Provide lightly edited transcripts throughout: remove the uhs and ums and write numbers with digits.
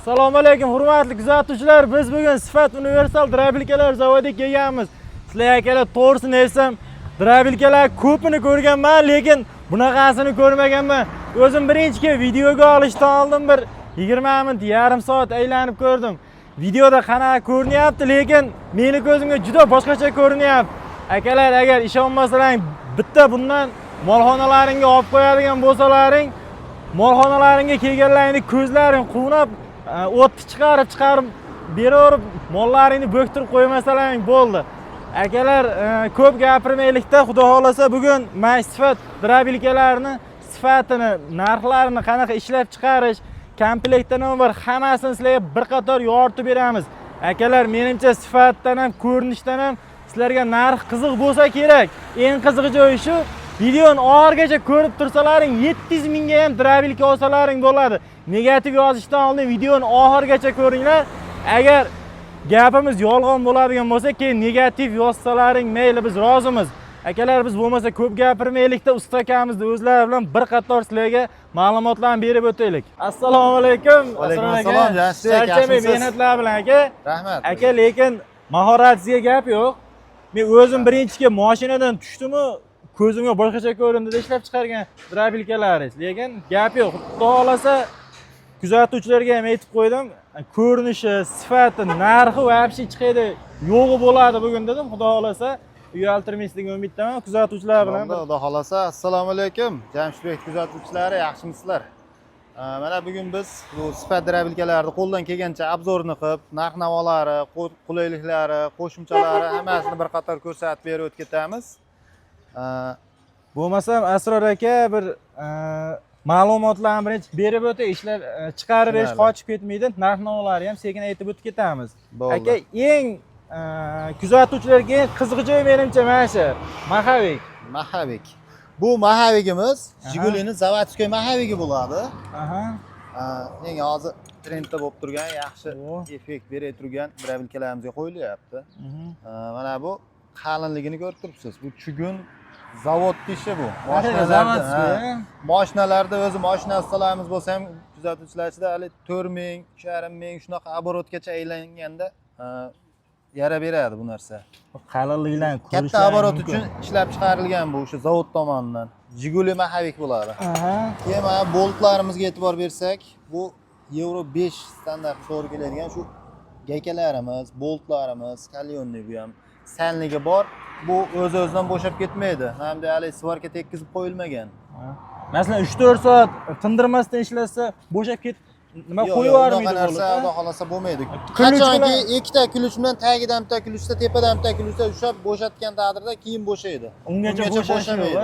Assalomu alaykum hurmatli kuzatuvchilar. Biz bugun Sifat Universal Drabilkalar zavodiga kelganmiz. Sizlar akalar to'g'risini aytsam, drabilkalar ko'pini ko'rganman, lekin bunaqasini ko'rmaganman. O'zim birinchi videoga olishdan oldin bir 20 minut, yarim soat aylanib ko'rdim. Videoda qanaqa ko'rinyapti, lekin meni ko'zimga juda boshqacha ko'rinyapti. Akalar, agar ishonmasalaring, bitta bundan molxonalaringga olib qo'yadigan bo'lsalaring, molxonalaringga kelganlaringda ko'zlaring quvnab, o'tni chiqarib beraverib, mollaringni bo'ktirib qo'ymasalaring bo'ldi. Akalar, ko'p gapirmaylikda, xudo xolasa bugun men Sifat drabilkalarni sifatini, narxlarini, qanaqa ishlab chiqarish, komplektdan var hammasini sizlarga bir qator yoritib beramiz. Akalar, menimcha sifatdan ham, ko'rinishdan ham sizlarga narx qiziq bo'lsa kerak. Eng qiziq joyi shu, videoni oxirigacha ko'rib tursalaring 700 mingga ham drabilka olsalaring bo'ladi. Negativ yozishdan oldin videoni oxirigacha ko'ringlar. Agar gapimiz yolg'on bo'ladigan bo'lsa, keyin negativ yozsalaring mayli, biz rozimiz. Akalar, biz bo'lmasa ko'p gapirmaylikda, usta akamizni o'zlari bilan bir qator sizlarga ma'lumotlarni berib o'taylik. Assalomu alaykum. Va alaykum assalom. Yaxshimisiz? Mehnatlar bilan aka. Rahmat. Aka, lekin mahoratingizga gap yo'q. Men o'zim birinchiga mashinadan tushdim-u, ko'zimga boshqacha ko'rindi, ishlab chiqargan drabilkalaringiz. Lekin gap yo'q. Xudo xolasa kuzatuvchilarga ham aytib qo'ydim. Ko'rinishi, sifati, narxi va вообще chiqadi, yo'g'i bo'ladi bugun dedim. Xudo xolasa uyaltirmaysizlarga umiddaman. Kuzatuvchilar bilan. Xudo xolasa. Assalomu alaykum. Jamshidbek kuzatuvchilari, yaxshimisizlar? Mana bugun biz bu sifat drabilkalarni qo'ldan kelgancha obzorni qilib, narx-navolari, qulayliklari, qo'shimchalari hammasini bir qator ko'rsatib berib o'tib ketamiz. Bo'lmasam Asror aka bir ma'lumotlarni birinchi berib o'tay, ishlab chiqarib berish qochib ketmaydi. Narx-navolarni ham sekin aytib o'tib ketamiz. Aka, eng kuzatuvchilarga eng qiziq joy menimcha mana shu Mahavik. Bu Mahavigimiz Jigulining zavodskiy Mahavigi bo'ladi. Eng hozir trendda bo'lib turgan, yaxshi effekt berib turgan drabilkalarimizga qo'yilyapti. Mana bu qalinligini ko'rib turibsiz. Bu chugun zavod ishi bu. Mashinalarda o'zi mashina ustalarimiz bo'lsa ham kuzatuvchilarida hali 4000, 3500 shunaqa oborotgacha aylanganda yara beradi bu narsa. Qalinlikdan katta oborot uchun ishlab chiqarilgan bu o'sha zavod tomonidan. Jiguli Mahavik bo'ladi. Keyin mana boltlarimizga e'tibor bersak, bu Euro 5 standart to'g'ri keladigan shu gaykalarimiz, boltlarimiz, kalyonli bu ham sanligi bor. Bu o'z-o'zidan bo'shab ketmaydi. Hamda hali svarka tekkizib qo'yilmagan. Masalan 3-4 soat tindirmasdan ishlasa, bo'shab nima qo'yib yubormaydi narsa, xudo xolasa bo'lmaydi. Qachonki ikkita kuluch bilan tagidan bitta kuluchda, tepadan bitta kuluchda ushlab bo'shatgan taqdirda keyin bo'shaydi. Ungacha bo'shamaydi.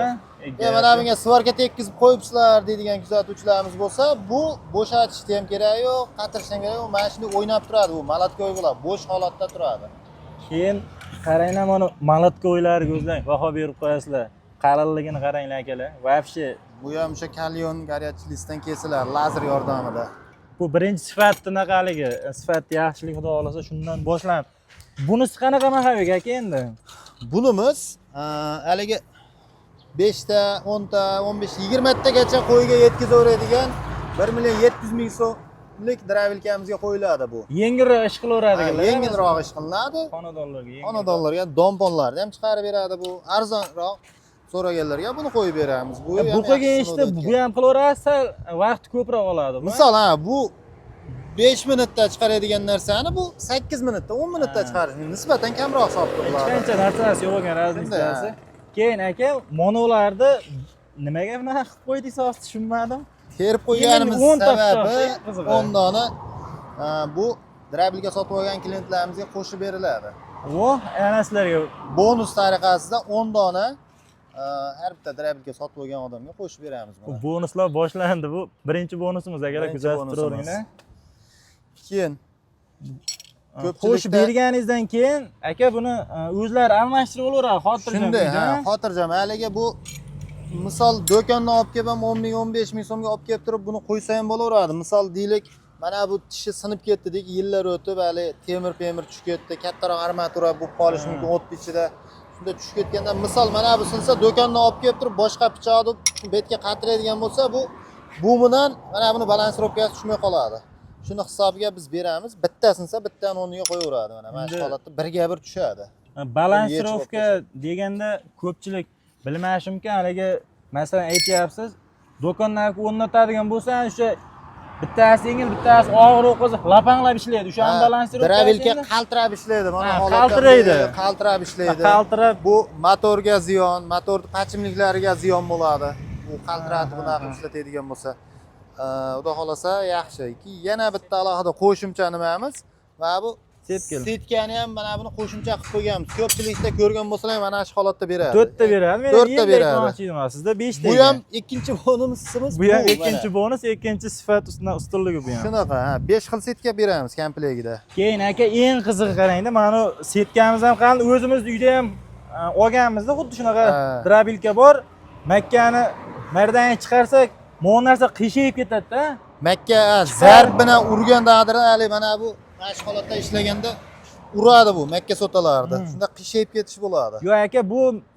Mana bunga svarka tekkizib qo'yibsizlar deydigan kuzatuvchilarimiz bo'lsa, bu bo'shatishni ham kerak yo'q, qatirishni ham kerak yo'q. Mana shunday o'ynab turadi bu, malatkoy bo'ladi, bo'sh holatda turadi. Keyin qaranglar, mana malatkoylarga o'zlang baho berib qo'yasizlar. Qalinligini qaranglar akalar. Вообще bu ham o'sha kalyon горячилистdan kesiladi lazer yordamida. Bu birinchi sifatni naqaligi, sifat yaxshilik xudo xolasa shundan boshlanib. Bunisi qanaqa Mahavik aka endi? Bunimiz haligi 5 ta, 10 ta, 15, 20 tagacha qo'yga yetkazaveradigan 1.700.000 so'mlik drabilkamizga qo'yiladi bu. Yengilroq ish qilaveradiganlar. Yengilroq ish qilinadi. Xonadonlarga domponlarni ham chiqarib beradi bu. Arzonroq so'raganlarga buni qo'yib beramiz. Bu qilgan ishda bu ham qilaverasiz, vaqt ko'proq oladi. Misol, bu 5 minutda chiqaradigan narsani bu 8 minutda, 10 minutda chiqarish nisbatan kamroq hisob qilinadi. Hech qancha narsasi yo'q ekan, razlitsasi. Keyin aka, monolarni nimaga bunaqa qilib qo'ydingiz, hozir tushunmadim. Terib qo'yganimiz sababi 10 dona bu drabilka sotib olgan klientlarimizga qo'shib beriladi. Ana sizlarga bonus tariqasida 10 dona har bitta drabilka sotib olgan odamga qo'shib beramiz buni. Bu bonuslar boshlandi. Bu birinchi bonusimiz akalar, kuzatib turaveringlar. Keyin qo'shib berganingizdan keyin aka buni o'zlari almashtirib olaveradi, xotirjam. Shunday, xotirjam. Haliga bu misol do'kondan olib kelib ham 10 ming, 15 ming so'mga olib kelib turib buni qo'ysa ham bo'laveradi. Misol deylik, mana bu tishi sinib ketdi deylik, yillar o'tib hali temir tushib ketdi, kattaroq armatura bo'lib qolishi mumkin o't ichida. Shunda tushib ketganda misol mana bu sinsa do'kondan olib kelib turib boshqa pichoqni betga qatiradigan bo'lsa, bu bilan mana buni balansировкasi tushmay qoladi. Shuni hisobiga biz beramiz. Bittasinsa bittani o'rniga qo'yaveradi mana shu holatda birga bir tushadi. Balansirovka deganda ko'pchilik bilmashi mumkin. Haligi masalan aytyapsiz, do'konlarga o'rnatadigan bo'lsa, o'sha bittasi yengil, bittasi og'ir o'qisa, lapanglab ishlaydi. O'shani balansirovka. Drabilka qaltirab ishlaydi. Mana holatda qaltiraydi. Qaltirab ishlaydi. Qaltirab bu motorga ziyon, motorning pachimliklariga ziyon bo'ladi. Bu qaltiratib bunaqa ishlatadigan bo'lsa, xudo xolasa yaxshi. Yana bitta alohida qo'shimcha nimamiz va bu setkani ham mana buni qo'shimcha qilib qo'yganmiz. Ko'pchilikda ko'rgan bo'lsalar mana shu holatda beradi. 4 ta beradi. Men 4 ta beradi. Sizda 5 ta. Bu ham ikkinchi bonusimiz. Bu ham ikkinchi bonus, ikkinchi sifat ustunligi bu ham. Shunaqa, 5 xil setka beramiz komplektida. Keyin aka eng qizig'i qarangda, mana bu setkamiz ham qani o'zimiz uyda ham olganmizda, xuddi shunaqa drabilka bor. Makkani mardan chiqarsak, bu narsa qiyshayib ketadi-da. Makka zarb bilan urganda hali mana bu shu holatda ishlaganda uradi bu Makka sotalarida. Shunda qiyshayib ketish bo'ladi. Yo'q aka,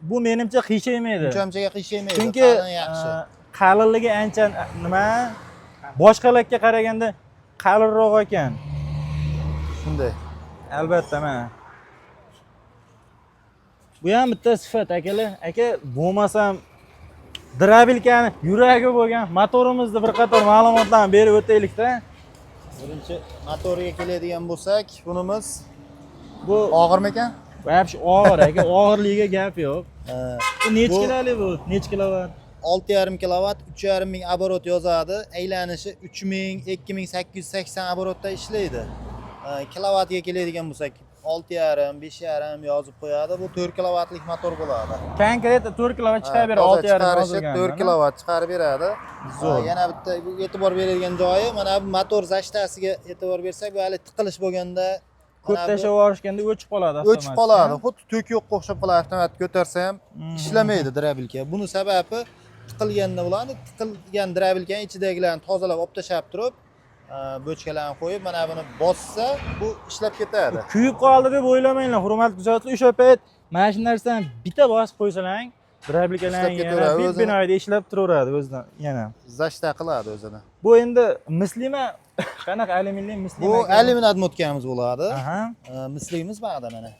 bu menimcha qiyshaymaydi. Uncha qiyshaymaydi. Chunki qalinligi ancha nima? Boshqalarga qaraganda qalinroq ekan. Shunday. Albatta, mana. Bu ham bitta sifat akalar. Aka, bo'lmasam drabilkani yuragi bo'lgan motorimizni bir qator ma'lumotlarni berib o'taylik-da. Birinchi motoriga keladigan bo'lsak, bunimiz bu og'irmikan? Vobshe og'ir aka, og'irligiga gap yo'q. Bu necha kiloli bu? Necha kilovat? 6,5 kilovat, 3,5 ming obrot yozadi. Aylanishi 3000, 2880 obrotda ishlaydi. Kilovatga keladigan bo'lsak, 6,5, 5,5 yozib qo'yadi. Bu 4 kilovatlik motor bo'ladi. Konkret 4 kilovat chiqarib beradi, 6,5 yozilgan. 4 kilovat chiqarib beradi. Yana bitta e'tibor beradigan joyi, mana bu motor zashtasiga e'tibor bersak, bu hali tiqilish bo'lganda ko'p tashlab yuborishganda o'chib qoladi. O'chib qoladi. Xuddi tok yo'qqa o'xshab qoladi. Avtomat ko'tarsa ham ishlamaydi drabilka. Buni sababi tiqilganda bo'ladi. Tiqilgan drabilkaning ichidagilarni tozalab olib tashlab turib, bochkalarni qo'yib, mana buni bossa, bu ishlab ketadi. Kuyib qoldi deb o'ylamanglar, hurmatli kuzatuvchilar. O'sha payt mana shu narsani bitta bosib qo'ysalang, drabilkalarni yana binoyda ishlab turaveradi o'zidan yana. Zashta qiladi o'zini. Bu endi mislima qanaqa alyuminli mislima? Bu alyumin admotkamiz bo'ladi. Mislimiz ba'da mana.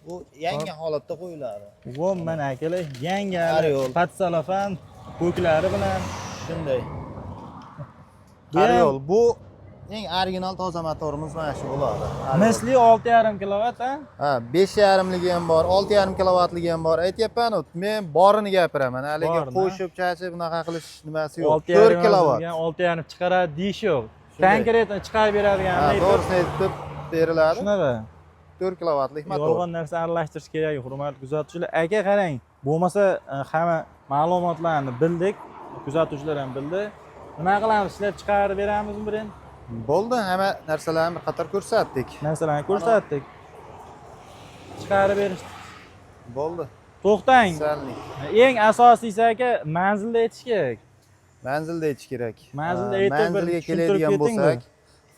Bu yangi holatda qo'yiladi. Vo, mana akalar, yangi patsalofan ko'klari bilan shunday. Ariol bu eng original toza motorimiz mana shu bo'ladi. Misli 6,5 kilovat, ha? Ha, 5,5 ligi ham bor, 6,5 kilovatligi ham bor. Aytyapman-ku, men borini gapiraman. Haligi qo'shib, chachib bunaqa qilish nimasi yo'q. 4 kilovat. 6,5 chiqaradi deyish yo'q. Konkretni chiqarib beradigan. To'g'risini aytib beriladi. Shunaqa. 4 kilovatlik motor. Yolg'on narsa aralashtirish kerak, hurmatli kuzatuvchilar. Aka qarang, bo'lmasa hamma ma'lumotlarni bildik, kuzatuvchilar ham bildi. Nima qilamiz? Ishlab chiqarib beramizmi birin? Bo'ldi, hamma narsalarni bir qator ko'rsatdik. Narsalarni ko'rsatdik. Chiqarib berishdik. Bo'ldi. To'xtang. Eng asosiysi aka, manzilda aytish kerak. Manzilda aytish kerak. Manzilda aytib manzilga keladigan bo'lsak,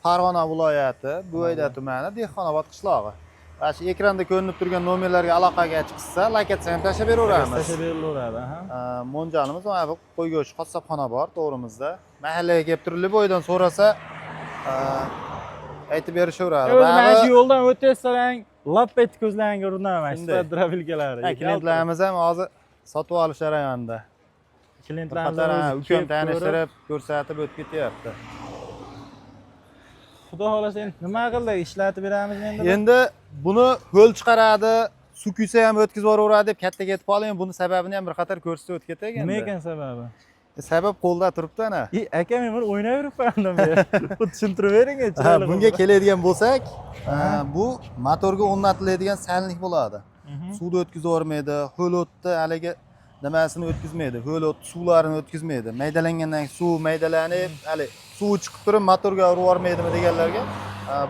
Farg'ona viloyati, Buvayda tumani, Dehqonobod qishlog'i. Mana shu ekranda ko'rinib turgan nomerlarga aloqaga chiqsa, lokatsiya ham tashlab beraveramiz. Tashlab beraveradi, ha. Mo'njonimiz mana bu qo'y go'shti qassobxona bor to'g'rimizda. Mahallaga kelib turib, bo'ydan so'rasa, aytib berishaveradi. Mana shu yo'ldan o'tsalang, lap etib ko'zlaringga urinaman, sifat drabilkalari. Klientlarimiz ham hozir sotib olish jarayonida. Klientlarimiz ukam tanishtirib, ko'rsatib o'tib ketyapti. Xudo xolasa nima qildik, ishlatib beramiz endi. Endi buni ho'l chiqaradi, suv kuysa ham o'tkazib yuboraveradi deb katta ketib qoling. Buni sababini ham bir qator ko'rsatib o'tib ketay endi. Nima ekan sababi? Sabab qo'lda turibdi ana. Aka, men buni o'ynab yuribman bu. Tushuntirib bering chiroyli. Bunga keladigan bo'lsak, bu motorga o'rnatiladigan salnik bo'ladi. Suvni o'tkazib yubormaydi, ho'l o'tni haligi nimasini o'tkazmaydi, ho'l o't suvlarini o'tkazmaydi. Maydalangandan suv maydalanib, hali suv chiqib turib motorga urib yubormaydimi deganlarga,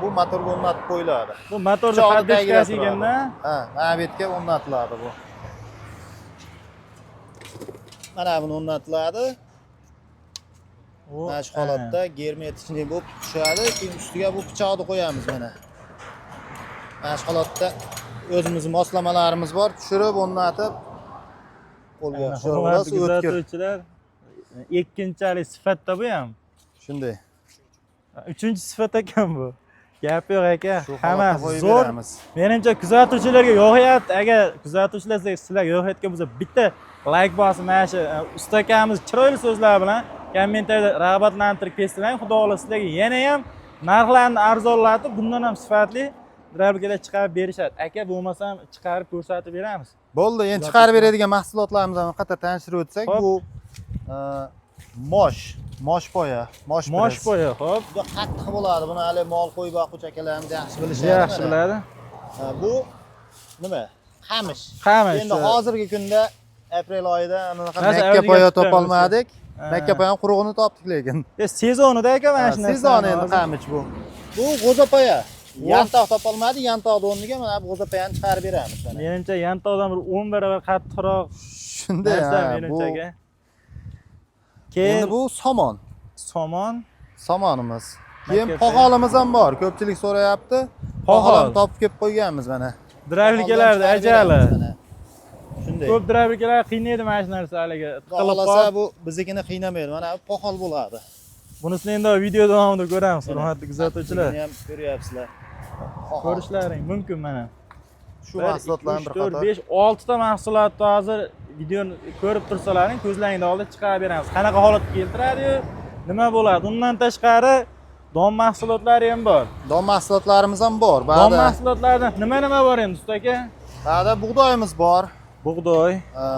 bu motorga o'rnatib qo'yiladi. Bu motorning podeshkasi ekanda? Ha, mana bu yerga o'rnatiladi bu. Mana buni o'rnatiladi. Mana shu holatda germetik bo'lib tushadi, keyin ustiga bu pichoqni qo'yamiz mana. Mana shu holatda o'zimizning moslamalarimiz bor, tushirib o'rnatib qo'lga tushiramiz, o'tkir. Ikkinchalik sifatda bu ham. Shunday. Uchinchi sifat ekan bu. Gap yo'q aka. Shu Hammasi holatda qo'yib zo'r. beramiz. Menimcha kuzatuvchilarga yo'qyapti. Agar kuzatuvchilar sizlarga yo'qayotgan bo'lsa, bitta like bosib, mana shu usta akamiz chiroyli so'zlar bilan kommentariyada rag'batlantirib ketsalar, xudo xohlasa sizlarga yana ham narxlarni arzonlatib, bundan ham sifatli drabelkalar chiqarib berishadi. Aka bo'lmasam chiqarib ko'rsatib beramiz. Bo'ldi, endi chiqarib beradigan mahsulotlarimizni qattiq tanishtirib o'tsak, Hop. bu moshpoya, Moshpoya, xo'p. Juda qattiq bo'ladi. Buni hali mol qo'yib boquvchi akalarimiz yaxshi bilishadi. Yaxshi biladi. Bu nima? Qamish. Qamish. Endi hozirgi kunda aprel oyida anaqa Narsa makkapoya avliga topolmadik. Ha. Makkapoya quruqni topdik lekin. Sezonida aka mana shu narsa. Sezon endi qamish bu. Bu g'o'zapoya. Yantoq topolmadi, yantoqni o'rniga mana bu g'o'zapoyani chiqarib beramiz mana. Menimcha yantoqdan bir 10 barobar qattiqroq Shunday narsa ha, menimcha aka. Endi Keyin bu somon. Somonimiz. Keyin Makkapoya. poxolimiz ham bor. Ko'pchilik so'rayapti. Poxolni topib kelib qo'yganmiz mana. Drabelkalarda ajali. Shunday. Ko'p drabelkalar qiynaydi mana shu narsa haliga. Tiqilib Xohlasa qolib. bu biznikini qiynamaydi. Mana bu poxol bo'ladi. Bunisini endi video davomida ko'ramiz, hurmatli kuzatuvchilar. Buni ham ko'ryapsizlar. Ko'rishlaring mumkin mana. Shu mahsulotlarni bir 4, qator. 5, 6 ta mahsulotni hozir videoni ko'rib tursalaring, ko'zlaringizda oldida chiqarib beramiz. Qanaqa holatga keltiradi-yu, nima bo'ladi? Undan tashqari don mahsulotlari ham bor. Don mahsulotlarimiz ham bor. Don mahsulotlaridan nima bor endi usta aka? Ba'da bug'doyimiz bor. Bug'doy.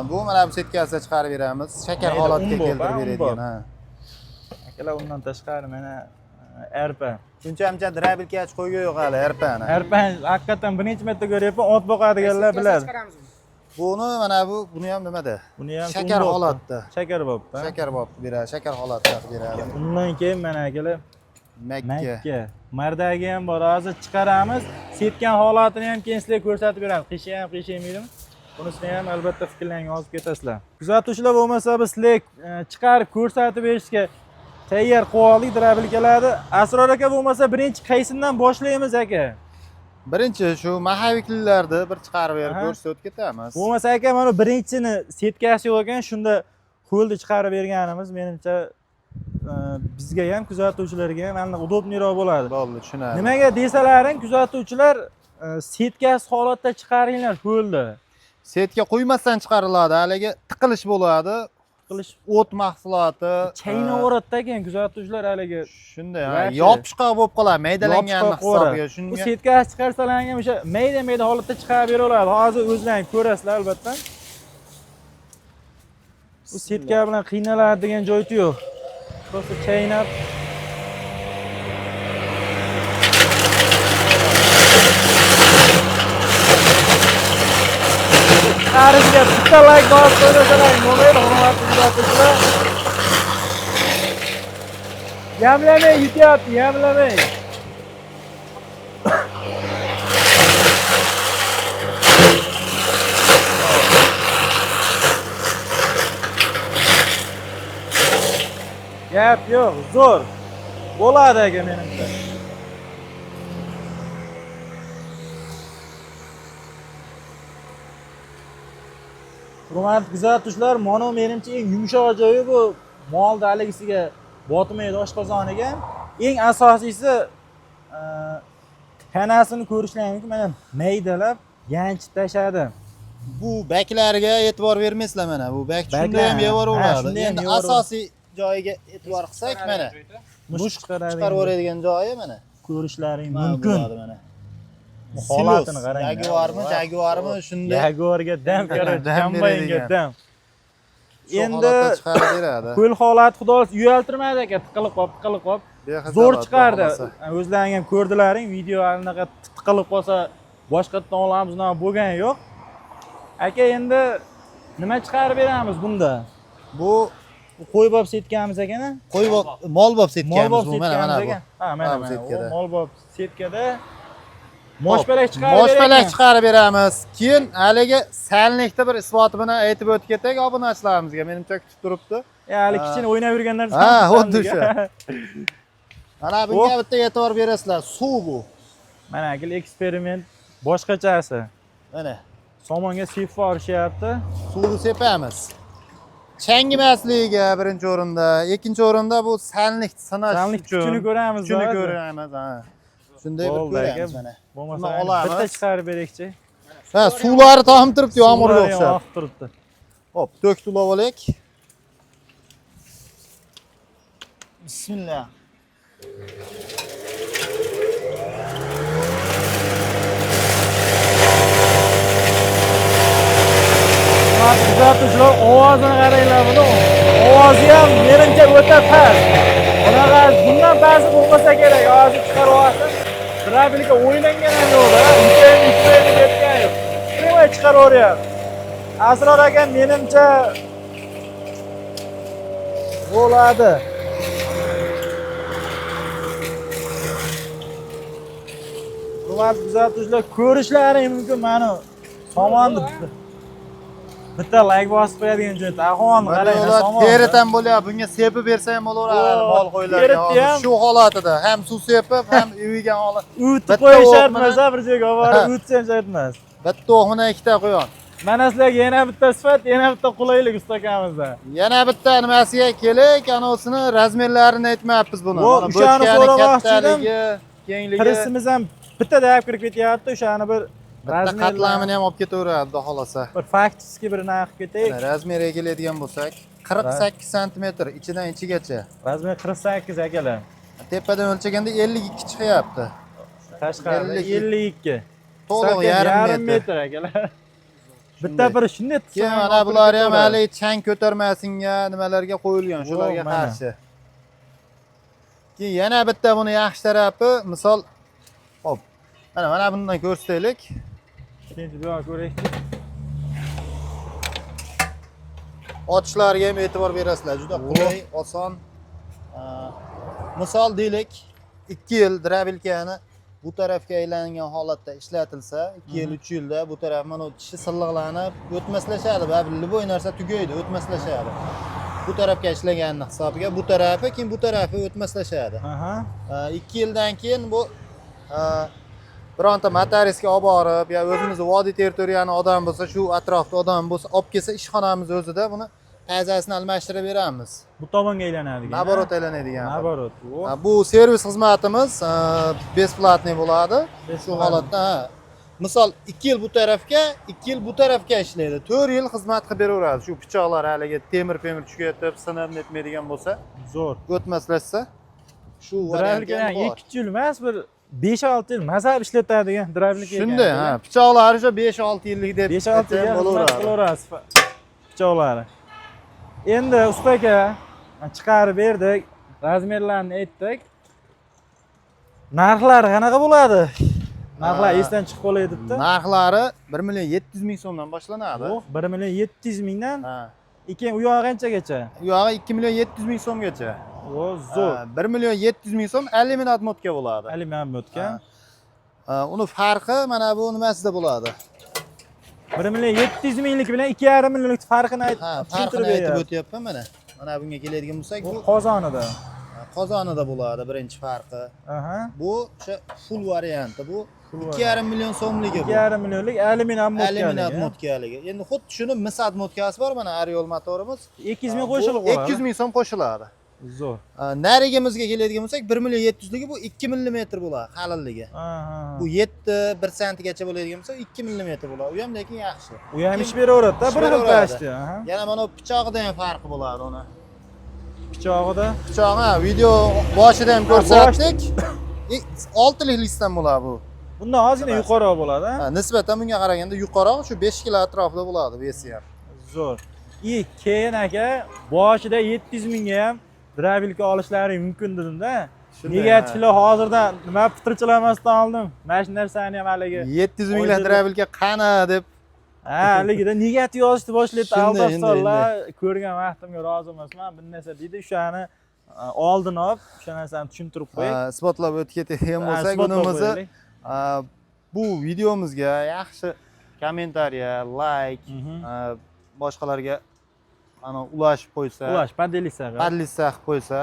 Bu mana bu setkasida chiqarib beramiz. Shakar holatga keltirib beradigan, ha. Akalar undan tashqari mana arpa. Shuncha-muncha drabelkachi qo'ygan yo'q hali arpani. Arpa haqiqatan bir necha marta ko'ryapman, ot boqadiganlar biladi. Buni mana buni ham nimada? Buni ham Shakar holatda. Shakar bobda. Shakar bob beradi, shakar holatda beradi. Undan keyin mana akalar Makka. Mardagi ham bor. Hozir chiqaramiz. Setgan holatini ham keyin sizlarga ko'rsatib beramiz. Qiyshaymaydimi? Bunisini ham albatta fikrlaringizni yozib ketasizlar. Kuzatuvchilar bo'lmasa biz sizlarga chiqarib ko'rsatib berishga tayyor qildik drabelkalarni. Asror aka bo'lmasa birinchi qaysidan boshlaymiz aka? Birinchi shu mahaviklilarni bir chiqarib berib ko'rsatib ketamiz. Bo'lmasa aka mana birinchisini setkasi yo'q ekan, shunda qo'lda chiqarib berganimiz menimcha bizga ham kuzatuvchilarga ham ancha udobniroq bo'ladi. Bo'ldi, tushunarli. Nimaga desalaring, kuzatuvchilar setkasi holatda chiqaringlar qo'lda. Setga qo'ymasdan chiqariladi, haligi tiqilish bo'ladi. Qilish O't mahsuloti, chaynaveradi keyin kuzatuvchilar haligi shunday, yopishqoq bo'lib qoladi, maydalangan hisobiga. Bu Shunga setkasi chiqarsalar ham o'sha mayda holatda chiqarib beraveradi. Hozir o'zlaringiz ko'rasizlar albatta. Bu setka bilan qiynaladigan joyi yo'q. Просто chaynab Qarishga bitta like bosib qo'ysalar, mobil hurmatli kuzatuvchilar. Yamlamay yutyapti, yamlamay. Gap yo'q, zo'r. Bo'ladi aka menimcha. Hurmatli kuzatuvchilar, mana menimcha eng yumshoq joyi bu molda haligisiga botmaydi oshqozoniga. Eng asosiysi tanasini ko'rishlaringiz mumkin. Mana maydalab, yanchib tashadi. bu baklariga e'tibor bermaysizlar mana. Bu bak shunday ham yevaveradi. Endi asosiy joyiga e'tibor qilsak mana. Mush chiqarib yuboradigan joyi mana. Ko'rishlaring mumkin. Mana. Holatini qarang. Jaguarmi shunday. Jaguarga dam kerak, jambayinga dam. Endi chiqarib beradi. Qo'l holati xudo uyaltirmaydi aka, tiqilib qolib. Zo'r chiqardi. O'zlaring ham ko'rdilaring, video anaqa tiqilib qolsa boshqatdan olamiz, nima bo'lgani yo'q. Aka endi nima chiqarib beramiz bunda? Bu qo'y bob setganmiz ekana. Qo'y bob, mol bob setganmiz bu mana bu. Ha, mana bu setkada. Mol bob setkada moshpalak chiqarib beramiz. Moshpalak chiqarib beramiz. Keyin haligi salnikda bir isbot bilan aytib o'tib ketak obunachilarimizga. Menimcha kutib turibdi. Hali kichkina o'ynab yurganlar. Ha, xuddi shu. Mana bunga bitta e'tibor berasizlar. Suv bu. Mana akil eksperiment boshqachasi. Mana Somonga siffa urishyapti. suvni sepamiz. changimasligiga birinchi o'rinda, ikkinchi o'rinda bu sanlik sinash Sanlik kuchini ko'ramiz. Kuchini ko'ramiz, ha. Shunday bir ko'ramiz mana. Bo'lmasa olamiz. bitta chiqarib beraylikchi. Ha, suvlari tomib turibdi, yomg'irga o'xshab. Oqib turibdi. Hop, to'kib ulab olaylik. Bismillah. Kuzatuvchilar ovozini qaranglar buni. Ovozi ham menimcha o'ta past. Bunaqa bundan past bo'lmasa kerak. Ovozi chiqarib olsin. Drabilka o'ylangan ham yo'q, ikkayni ketgan yo'q. Qimay chiqarib o'ryapti. Asror aka menimcha bo'ladi. Hurmatli kuzatuvchilar, ko'rishlari mumkin mana somonni bitta like bosib qo'yadigan joy. Ahvonni qarang, somon. Teritan bo'lyapti. Bunga sepib bersa ham bo'laveradi mol qo'ylarga. Shu holatida ham suv sepib, ham uyiga olib. O'tib qo'yish shart emas, bir joyga olib borib o'tsa ham shart emas. Bitta o'g'mini ikkita qo'yon. Mana sizlarga yana bitta sifat, yana bitta qulaylik ustakamizda. Yana bitta nimasiga kelik, anosini razmerlarini aytmayapmiz buni. Mana o'shani so'ramoqchi edim. Kengligi. Kirisimiz ham bitta dab kirib ketyapti, o'shani bir bitta qatlamini ham olib ketaveradi, xudo xolasa. Bir faktiski bir narx ketaylik. Razmeriga keladigan bo'lsak, 48 sm ichidan ichigacha. Razmer 48 akalar. Tepadan o'lchaganda 52 chiqyapti. Tashqarida 52. To'liq yarim metr akalar. Bitta bir shunday tutsa, mana bular ham hali chang ko'tarmasinga, nimalarga qo'yilgan, shularga qarshi. Keyin yana bitta buni yaxshi tarafi, misol hop. Mana bundan ko'rsataylik. Ikkinchi bu yoqqa ko'raylik. Ochishlariga ham e'tibor berasizlar. Juda qulay, oson. Misol deylik, 2 yil drabilkani bu tarafga aylangan holatda ishlatilsa, 2 yil, 3 yilda bu taraf mana tishi silliqlanib, o'tmaslashadi, bu narsa tugaydi, o'tmaslashadi. Bu tarafga ishlaganning hisobiga bu tarafi, keyin bu tarafi o'tmaslashadi. 2 yildan keyin bu bironta motoristga olib borib, yo o'zimizni vodiy territoriyani odam bo'lsa, shu atrofda odam bo'lsa, olib kelsa ishxonamiz o'zida buni fazasini almashtirib beramiz. Bu tomonga aylanadigan. Naborot aylanadigan. Naborot. Bu servis xizmatimiz besplatniy bo'ladi. Shu holatda, misol 2 yil bu tarafga, 2 yil bu tarafga ishlaydi. 4 yil xizmat qilib beraveradi. Shu pichoqlar haliga temir tushib sinib netmaydigan bo'lsa, zo'r. O'tmaslashsa, shu variantga 2 yil emas, bir 5-6 yil mazhab ishlatadigan drabilka ekan. Shunday, ha, pichoqlari o'sha 5-6 yillik deb 5-6 yil bo'laveradi. Pichoqlari. Endi usta aka chiqarib berdik, razmerlarni aytdik. Narxlari qanaqa bo'ladi? Narxlar esdan chiqib qolay debdi. Narxlari 1.700.000 so'mdan boshlanadi. Yo'q, 1.700.000 dan. Keyin u yog'i qanchagacha? U yog'i 2.700.000 so'mgacha. O, zo'r. 1.700.000 so'm alluminat motka bo'ladi. Alluminat motka. Uni farqi mana bu nimasida bo'ladi. 1.700.000lik bilan 2.5 millionlik farqini aytib o'tyapman mana. Mana bunga keladigan bo'lsak, bu qozonida. Qozonida bo'ladi birinchi farqi. Bu o'sha full varianti. Bu 2.5 million so'mligi bu. 2.5 millionlik alluminat motkaligi. Endi xuddi shuni misad motkasi bor mana Ariol motorimiz. 200 ming qo'shilib qoladi. 200 ming so'm qo'shiladi. Zo'r. Narigimizga keladigan bo'lsak 1.700 ligi bu 2 mm bo'ladi qalinligi. Bu 7 1 sentgacha bo'ladigan bo'lsa 2 mm bo'ladi. U ham lekin yaxshi. U ham ish beraveradi-da, bir xil pashti. Yana mana pichog'ida ham farqi bo'ladi uni. Pichog'ida? Pichog'i video boshida ham ko'rsatdik. 6 likdan bo'ladi bu. Bundan ozgina yuqoriroq bo'ladi, ha? Nisbatan bunga qaraganda yuqoriroq, shu 5 kilo atrofida bo'ladi besi ham. Zo'r. Keyin aka boshida 700 mingga ham drabilka olishlari mumkin dedim-da. Negativlar hozirdan nima fitrchilamasdan oldim. Mana shu narsani ham haligi 700 minglik drabilka qani deb. Haligida negativ yozishni boshlaydi aldabsorlar. Ko'rgan vaqtimga rozi emasman. Bir narsa deydi, o'shani oldin olib, o'sha narsani tushuntirib qo'ying. Isbotlab o'tib ketadigan bo'lsak, bunimizni bu videomizga yaxshi kommentariya, like, boshqalarga ulashib qo'ysa, podelitsiya qilib qo'ysa,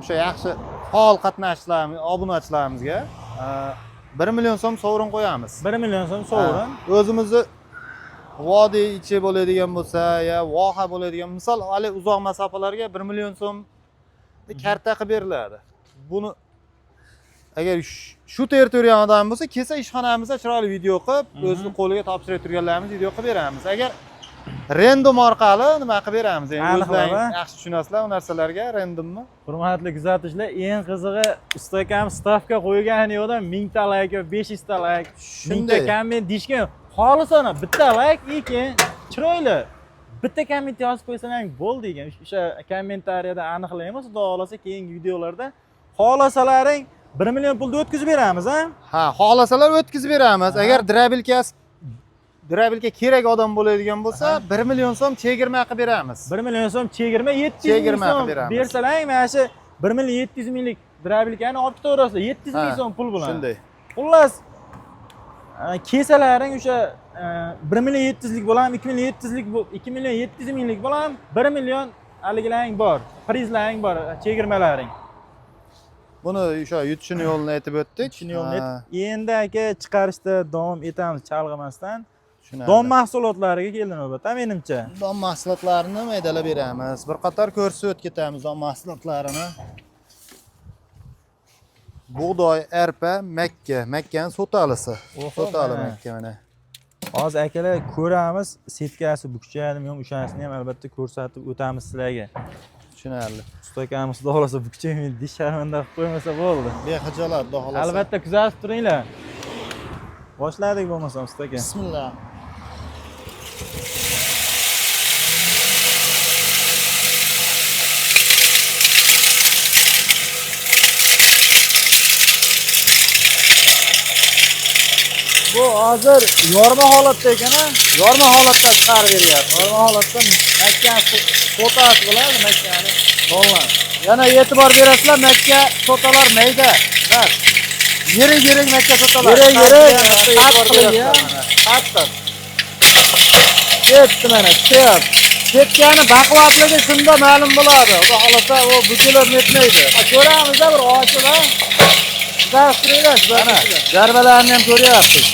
o'sha yaxshi faol qatnashchilarimiz, vodiy ichi bo'ladigan bo'lsa, ya voha bo'ladigan, misol hali uzoq masofalarga 1 million so'm karta qilib beriladi. Buni agar shu territoriyadan odam bo'lsa, kelsa ishxonamizda chiroyli video qilib, o'zini qo'liga topshirib turganlarimiz video qilib beramiz. Agar random orqali nima qilib beramiz? Endi o'zlaringiz yaxshi tushunasizlar u narsalarga, randommi? Hurmatli kuzatuvchilar, eng qizig'i usta akam stavka qo'ygan yo'qdan 1000 ta like, 500 ta like, 1000 ta komment deyishgan. Xolisona bitta like keyin chiroyli bitta komment yozib qo'ysalaring bo'ldi degan. O'sha kommentariyada aniqlaymiz, xudo xolasa keyingi videolarda xohlasalaring 1 million pulni o'tkazib beramiz, ha? Ha, xohlasalar o'tkazib beramiz. Agar drabilka kerak odam bo'ladigan bo'lsa, 1 million so'm chegirma qilib beramiz. 1 million so'm chegirma 700 ming so'm bersalaring, mana shu 1 million 700 minglik drabilkani olib ketaverasizlar. 700 ming so'm pul bilan. Shunday. Xullas, kesalaring o'sha 1 million 700 lik bo'lam, 2 million 700 lik 2 million 700 minglik bo'lam, 1 million haligilaring bor, prizlaring bor, chegirmalaring. Buni o'sha yutishini yo'lini aytib o'tdik. Endi aka chiqarishda davom etamiz chalg'imasdan. Don mahsulotlariga keldi navbat, menimcha. Don mahsulotlarini maydalab beramiz. Bir qator ko'rsatib o'tib ketamiz don mahsulotlarini. Bug'doy, arpa, makka, makkaning so'talisi. So'tali makka mana. Hozir akalar ko'ramiz, setkasi bukchadimi yo'q, o'shanisini ham albatta ko'rsatib o'tamiz sizlarga. Tushunarli. Usta akamiz xudo xolasa bukchamaydi, sharmanda qilib qo'ymasa bo'ldi. Bexijolat, xudo xolasa. Albatta kuzatib turinglar. Boshladik bo'lmasa usta aka. Bismillah. Bu hozir yorma holatda ekan-a? Yorma holatda chiqarib beryapti. Yorma holatda makkani fotasi bo'ladi, makkani. Donlar. Yana e'tibor berasizlar, makka so'talar mayda. Bas. Yirik makka so'talar. Yirik, qattiq. Ketdi mana, ket. Ketgani baquvvatligi shunda ma'lum bo'ladi. Xudo xolasa u bukilib netmaydi. Ko'ramiz-da bir ochib-a. Dasturlar, mana zarbalarni ham ko'ryapsiz.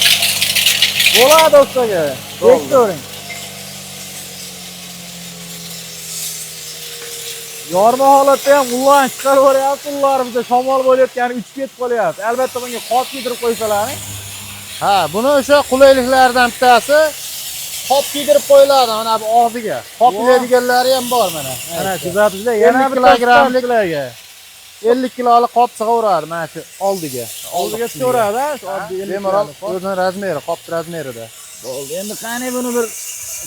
Bo'ladi ustaga. Bektoring. Yorma holatda ham ullan chiqarib yuboryapti, ullarimizda shamol bo'layotgani uch ketib qolyapti. Albatta bunga qop kiydirib qo'ysalaring. Ha, buni o'sha qulayliklardan bittasi qop kiydirib qo'yiladi mana bu og'ziga. Qop kiyadiganlari ham bor mana. Mana kuzatuvchilar yana bir kilogrammliklarga 50 kiloli qop sig'averadi mana shu oldiga. Oldiga tushaveradi-a, shu oddiy 50 bemalol o'zining razmeri, qop razmerida. Bo'ldi. Endi qani buni bir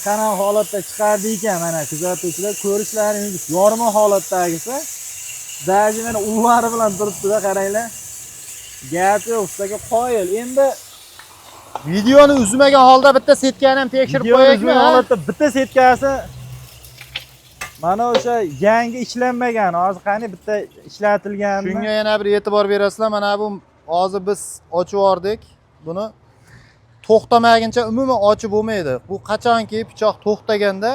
qanaqa holatda chiqardi ekan, mana kuzatuvchilar ko'rishlaringiz yorma holatdagisi. Daji mana ullari bilan turibdi-da, qaranglar. Gap yo'q, ustaga qoyil. Endi videoni uzmagan holda bitta setkani ham tekshirib qo'yaylikmi? Holatda bitta setkasi mana o'sha yangi ishlanmagan, hozir qani bitta ishlatilganmi? Shunga yana bir e'tibor berasizlar, mana bu hozir biz ochib yordik. Buni to'xtamaguncha umuman ochib bo'lmaydi. Bu qachonki pichoq to'xtaganda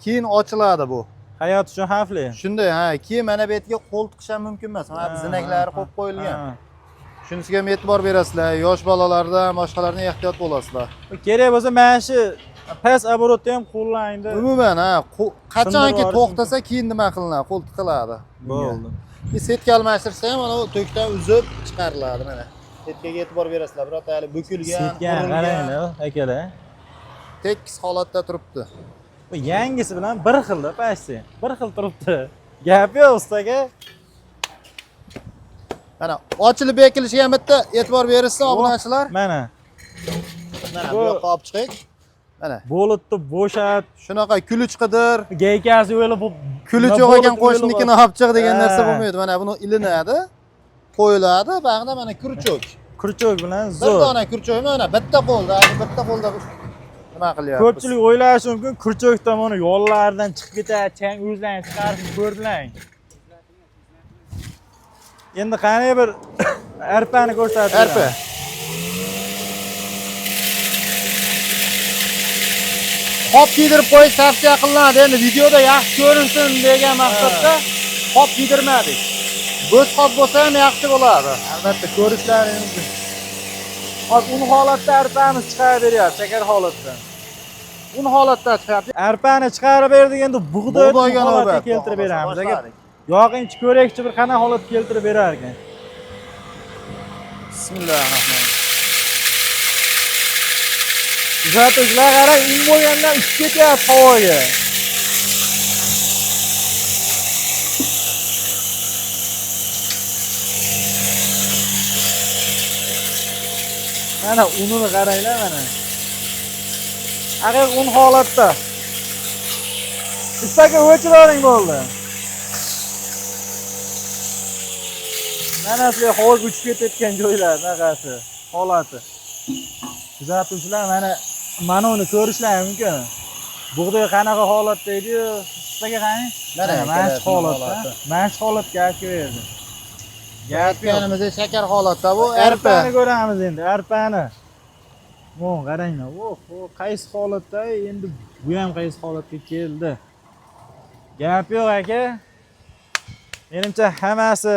keyin ochiladi bu. Hayot uchun xavfli. Shunday, ha, keyin mana bu yerga qo'l tiqish ham mumkin emas. Mana bu zinaklari qo'yib qo'yilgan. Shunisiga ham e'tibor berasizlar. Yosh bolalardan boshqalardan ehtiyot bo'lasizlar. Kerak bo'lsa mana shu past оборотda ham qo'llaydi. Umuman, ha, qachonki to'xtasa keyin nima qilinadi? Qo'l tiqiladi. Bo'ldi. Setka almashtirsa ham mana bu to'kdan uzib chiqariladi mana. Setkaga e'tibor berasizlar. Birorta hali bukilgan, qaranglar, akalar. Tekis holatda turibdi. Bu yangisi bilan bir xilda, pasti. Bir xil turibdi. Gap yo'q ustaga. Mana ochilib bekilishiga ham bitta e'tibor beringlar, obunachilar. Mana. Mana bu yoqqa olib chiqing. Mana. Bo'libdi, bo'shat. Shunaqa kulich qidir. Gaykasi o'ylab kulich yo'q ekan qo'shnikini olib chiq degan narsa bo'lmaydi. Mana buni ilinadi, qo'yiladi, bag'da mana kurchok. Kurchok bilan zo'r. Bir dona kurchok mana bitta qo'lda nima qilyapti? Ko'pchilik o'ylashi mumkin, kurchokdan mana yo'llardan chiqib ketadi, chang o'zlaring chiqarib ko'rdilaring. Endi qani bir arpani ko'rsatib. Arpa. Qop kiydirib qo'yish tavsiya qilinadi. Endi videoda yaxshi ko'rinsin degan maqsadda qop kiydirmadik. Bo'sh qop bo'lsa ham yaxshi bo'ladi. Albatta ko'rishlaringiz. Hozir uni holatda arpamiz chiqarib beryapti, shakar holatda. Un holatda chiqyapti. Arpani chiqarib berdik, endi bug'doyni Bug'doyga holatga navbat. keltirib beramiz. Agar Boshladik. yoqinchi ko'rakchi bir qanaqa holat keltirib berar ekan. Bismillahirrohmanirrohim. Kuzatuvchilar qarang, un bo'lgandan uchib ketyapti havoga. Mana unini qaranglar mana. Haqiqiy un holatda. Istaga o'chiraring bo'ldi. Mana sizlar havoga uchib ketayotgan joylar naqasi, holati. Kuzatuvchilar mana uni ko'rishlari mumkin. Bug'doy qanaqa holatda edi-yu, istaga qarang. Mana shu holatda. Mana shu holatga keldi. Gapganimizda shakar holatda bu Arpani ko'ramiz endi, arpani. Mo'ng qaranglar. Qaysi holatda, endi bu ham qaysi holatga keldi. Gap yo'q aka. Menimcha hammasi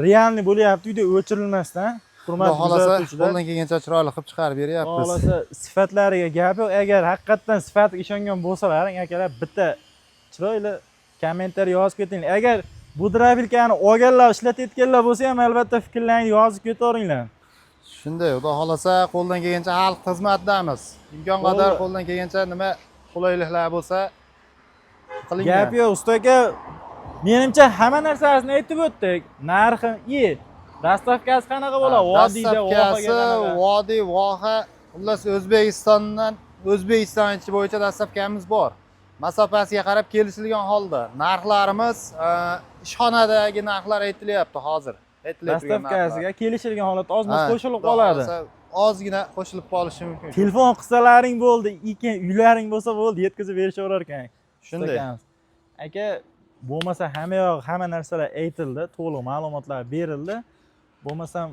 realni bo'lyapti, uyda o'chirilmasdan. Hurmatli kuzatuvchilar, qo'ldan kelgancha chiroyli qilib chiqarib beryapmiz. Xohlasa sifatlariga gap yo'q. Agar haqiqatan sifatiga ishongan bo'lsalaring, akalar bitta chiroyli kommentariy yozib ketinglar. Agar bu drabilkani olganlar, ishlatayotganlar bo'lsa ham albatta fikrlaringizni yozib ketaveringlar. Shunday, xudo xolasa qo'ldan kelgancha xalq xizmatidamiz. Imkon qadar qo'ldan kelgancha nima qulayliklar bo'lsa qilingan. Gap yo'q, usta aka. Menimcha hamma narsasini aytib o'tdik. Narxi, dastavkasi qanaqa bo'ladi? Vodiyda, vohaga qanaqa? Vodiy, voha, xullas O'zbekiston ichi bo'yicha dastavkamiz bor. Masofasiga qarab kelishilgan holda. Narxlarimiz ishxonadagi narxlar aytilyapti hozir. Dastavkasiga kelishilgan holatda ozmas qo'shilib qoladi. Ozgina qo'shilib qolishi mumkin. Telefon qilsalaring bo'ldi, uylaring bo'lsa bo'ldi, yetkazib berishaverar ekan. Shunday. Aka, bo'lmasa hamma narsalar aytildi, to'liq ma'lumotlar berildi. Bo'lmasam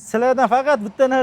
sizlardan faqat bitta narsa